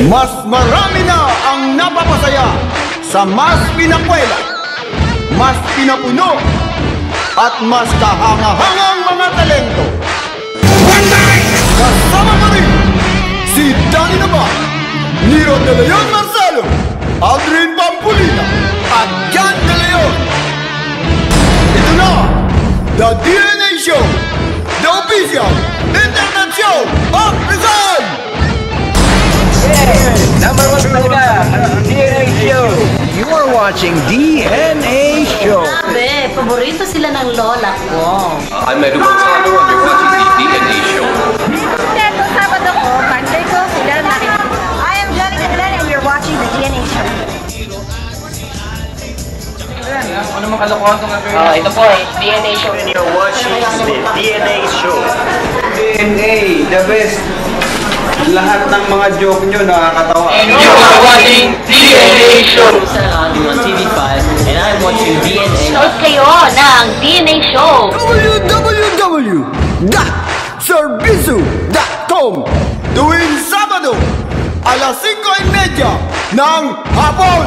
Mas marami na ang napapasaya sa mas pinakwela, mas pinapuno, at mas kahangahangang mga talento. One night! Kasama pa rin si Danny Navarro, Nero De Leon Marcelo, Aldrin Pampolina, at Jan De Leon. Ito na, The DNA Show, the official internet show of Rizal! Number 1 talaga, DNA Show. You are watching DNA Show. Grabe, paborito sila ng lola ko. I'm Edu Gonzalo and you're watching the DNA Show. Ito, Sabado ko, birthday ko, sila nakikinig. I am Johnny Cadillac and you're watching the DNA Show. Ano mga kalokohan itong Ito po, DNA Show. And you're watching the DNA Show. DNA, the best. Lahat ng mga joke nyo nakakatawa. And you are watching DNA Show. I'm on TV5 and I'm watching DNA. Shows kayo ng DNA Show. www.servisu.com tuwing Sabado, alas 5:30 ng hapon.